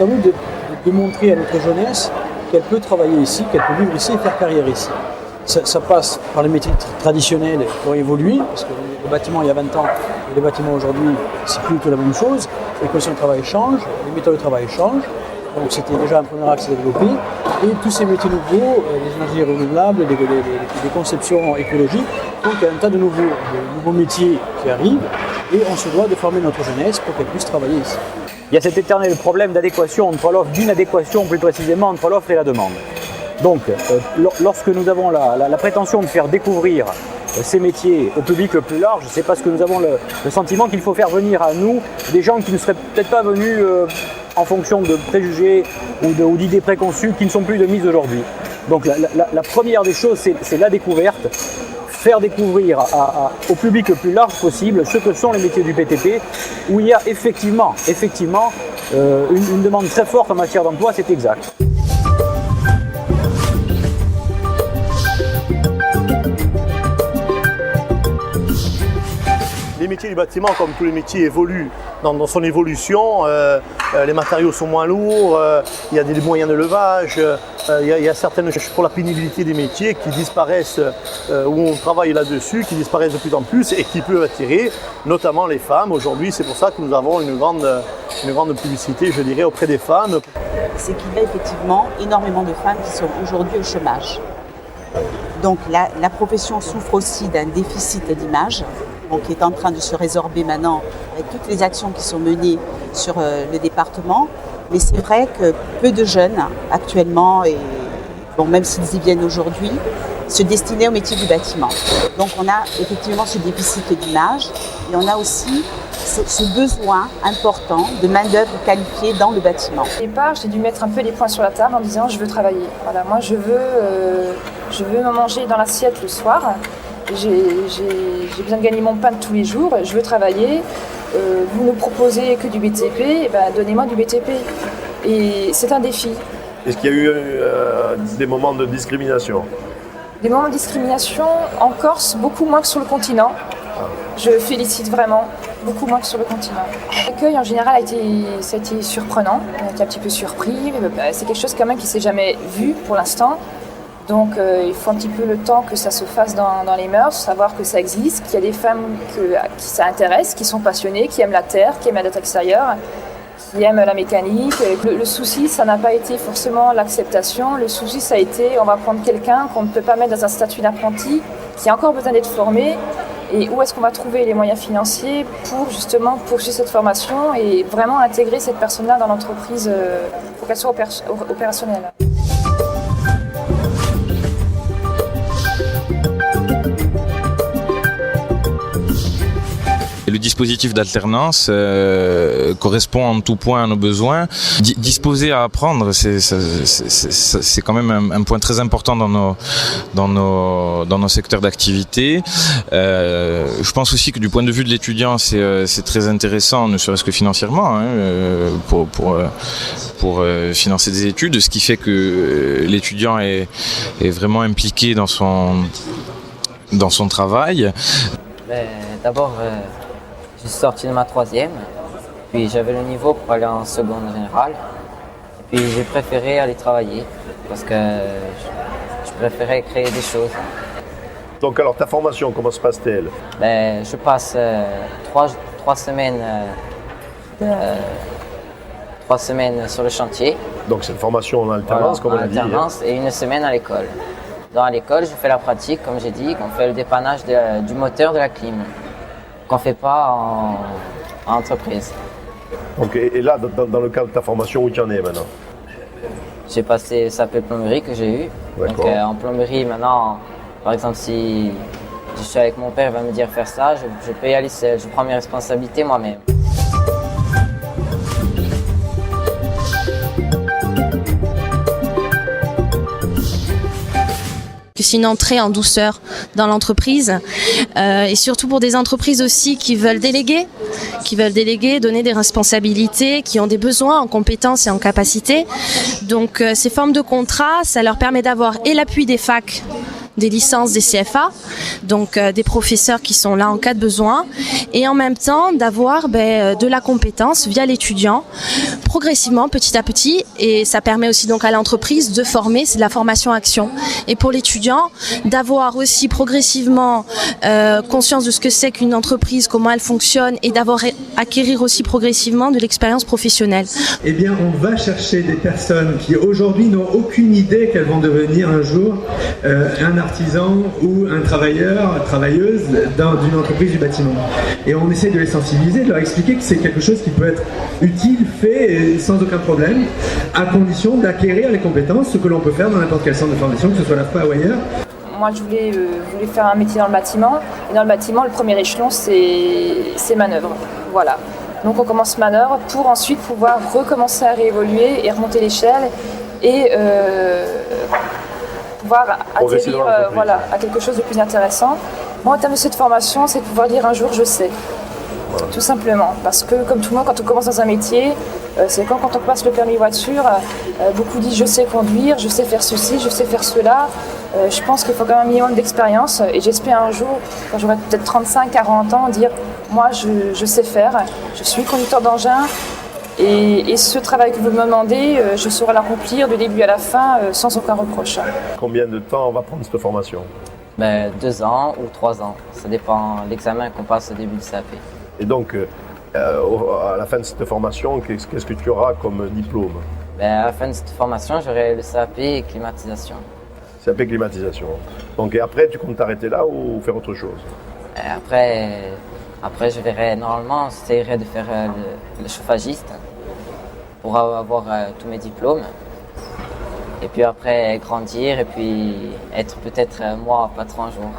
à nous de montrer à notre jeunesse qu'elle peut travailler ici, qu'elle peut vivre ici et faire carrière ici. Ça passe par les métiers traditionnels qui ont évolué, parce que les bâtiments il y a 20 ans et les bâtiments aujourd'hui, c'est plus du tout la même chose. Les conditions de travail changent, les méthodes de travail changent. Donc c'était déjà un premier axe à développer. Et tous ces métiers nouveaux, les énergies renouvelables, les conceptions écologiques, donc il y a un tas de nouveaux métiers qui arrivent et on se doit de former notre jeunesse pour qu'elle puisse travailler ici. Il y a cet éternel problème d'adéquation entre l'offre, d'inadéquation plus précisément entre l'offre et la demande. Donc, lorsque nous avons la prétention de faire découvrir ces métiers au public le plus large, c'est parce que nous avons le sentiment qu'il faut faire venir à nous des gens qui ne seraient peut-être pas venus en fonction de préjugés ou d'idées préconçues qui ne sont plus de mise aujourd'hui. Donc la première des choses, c'est la découverte, faire découvrir au public le plus large possible ce que sont les métiers du BTP, où il y a effectivement une demande très forte en matière d'emploi, c'est exact. Les métiers du bâtiment, comme tous les métiers, évoluent dans son évolution. Les matériaux sont moins lourds, il y a des moyens de levage, il y a certaines choses pour la pénibilité des métiers qui disparaissent, où on travaille là-dessus, qui disparaissent de plus en plus et qui peuvent attirer notamment les femmes. Aujourd'hui, c'est pour ça que nous avons une grande publicité, je dirais, auprès des femmes. C'est qu'il y a effectivement énormément de femmes qui sont aujourd'hui au chômage. Donc la profession souffre aussi d'un déficit d'image, qui est en train de se résorber maintenant avec toutes les actions qui sont menées sur le département. Mais c'est vrai que peu de jeunes actuellement, et même s'ils y viennent aujourd'hui, se destinaient au métier du bâtiment. Donc on a effectivement ce déficit d'image et on a aussi ce besoin important de main-d'œuvre qualifiée dans le bâtiment. Au départ, j'ai dû mettre un peu les points sur la table en disant je veux travailler. Voilà, moi je veux me manger dans l'assiette le soir. J'ai besoin de gagner mon pain de tous les jours, je veux travailler. Vous ne proposez que du BTP, donnez-moi du BTP. Et c'est un défi. Est-ce qu'il y a eu des moments de discrimination? Des moments de discrimination en Corse, beaucoup moins que sur le continent. Je félicite vraiment, beaucoup moins que sur le continent. L'accueil en général ça a été surprenant, on a été un petit peu surpris. C'est quelque chose quand même qui ne s'est jamais vu pour l'instant. Donc il faut un petit peu le temps que ça se fasse dans les mœurs, savoir que ça existe, qu'il y a des femmes qui ça intéresse, qui sont passionnées, qui aiment la terre, qui aiment la date extérieure, qui aiment la mécanique. Le souci, ça n'a pas été forcément l'acceptation. Le souci, ça a été, on va prendre quelqu'un qu'on ne peut pas mettre dans un statut d'apprenti, qui a encore besoin d'être formé. Et où est-ce qu'on va trouver les moyens financiers pour justement poursuivre cette formation et vraiment intégrer cette personne-là dans l'entreprise pour qu'elle soit opérationnelle. Le dispositif d'alternance correspond en tout point à nos besoins. Disposer à apprendre, c'est quand même un point très important dans nos secteurs d'activité. Je pense aussi que du point de vue de l'étudiant, c'est très intéressant, ne serait-ce que financièrement, pour financer des études, ce qui fait que l'étudiant est vraiment impliqué dans son travail. D'abord, je suis sorti de ma troisième, puis j'avais le niveau pour aller en seconde générale. Et puis j'ai préféré aller travailler parce que je préférais créer des choses. Donc alors ta formation, comment se passe-t-elle? Je passe 3 semaines sur le chantier. Donc c'est une formation en alternance, comme on l'a dit. En alternance et 1 semaine à l'école. Dans l'école, je fais la pratique, comme j'ai dit, on fait le dépannage du moteur de la clim, qu'on ne fait pas en entreprise. Donc, et là, dans le cadre de ta formation, où tu en es maintenant? J'ai passé SAP plomberie que j'ai eu. Donc en plomberie, maintenant, par exemple, si je suis avec mon père, il va me dire faire ça, je peux y aller seul, je prends mes responsabilités moi-même. C'est une entrée en douceur dans l'entreprise et surtout pour des entreprises aussi qui veulent déléguer, donner des responsabilités, qui ont des besoins en compétences et en capacités. Donc ces formes de contrat, ça leur permet d'avoir et l'appui des facs des licences, des CFA, donc des professeurs qui sont là en cas de besoin, et en même temps d'avoir de la compétence via l'étudiant, progressivement, petit à petit, et ça permet aussi donc à l'entreprise de former, c'est de la formation action. Et pour l'étudiant, d'avoir aussi progressivement conscience de ce que c'est qu'une entreprise, comment elle fonctionne, et d'avoir acquérir aussi progressivement de l'expérience professionnelle. Eh bien, on va chercher des personnes qui aujourd'hui n'ont aucune idée qu'elles vont devenir un jour un artisan ou un travailleur, travailleuse d'une entreprise du bâtiment. Et on essaie de les sensibiliser, de leur expliquer que c'est quelque chose qui peut être utile, fait et sans aucun problème, à condition d'acquérir les compétences, ce que l'on peut faire dans n'importe quel centre de formation, que ce soit l'AFPA ou ailleurs. Moi, je voulais faire un métier dans le bâtiment. Et dans le bâtiment, le premier échelon, c'est manœuvre. Voilà. Donc, on commence manœuvre pour ensuite pouvoir recommencer à réévoluer et remonter l'échelle et pouvoir atterrir à quelque chose de plus intéressant. Moi, en termes de cette formation, c'est de pouvoir dire un jour « je sais ». Tout simplement. Parce que, comme tout le monde, quand on commence dans un métier, c'est quand on passe le permis voiture, beaucoup disent « je sais conduire, je sais faire ceci, je sais faire cela ». Je pense qu'il faut quand même un minimum d'expérience et j'espère un jour, quand j'aurai peut-être 35-40 ans, dire « moi, je sais faire, je suis conducteur d'engin et ce travail que vous me demandez, je saurai l'accomplir du début à la fin sans aucun reproche ». Combien de temps on va prendre cette formation? 2 ans ou 3 ans, ça dépend de l'examen qu'on passe au début du CAP. Et donc, à la fin de cette formation, qu'est-ce que tu auras comme diplôme? À la fin de cette formation, j'aurai le CAP et climatisation. CAP climatisation. Donc, et après, tu comptes t'arrêter là ou faire autre chose? Après, je verrai, normalement, j'essaierai de faire le chauffagiste pour avoir tous mes diplômes. Et puis après, grandir et puis être peut-être moi patron un jour.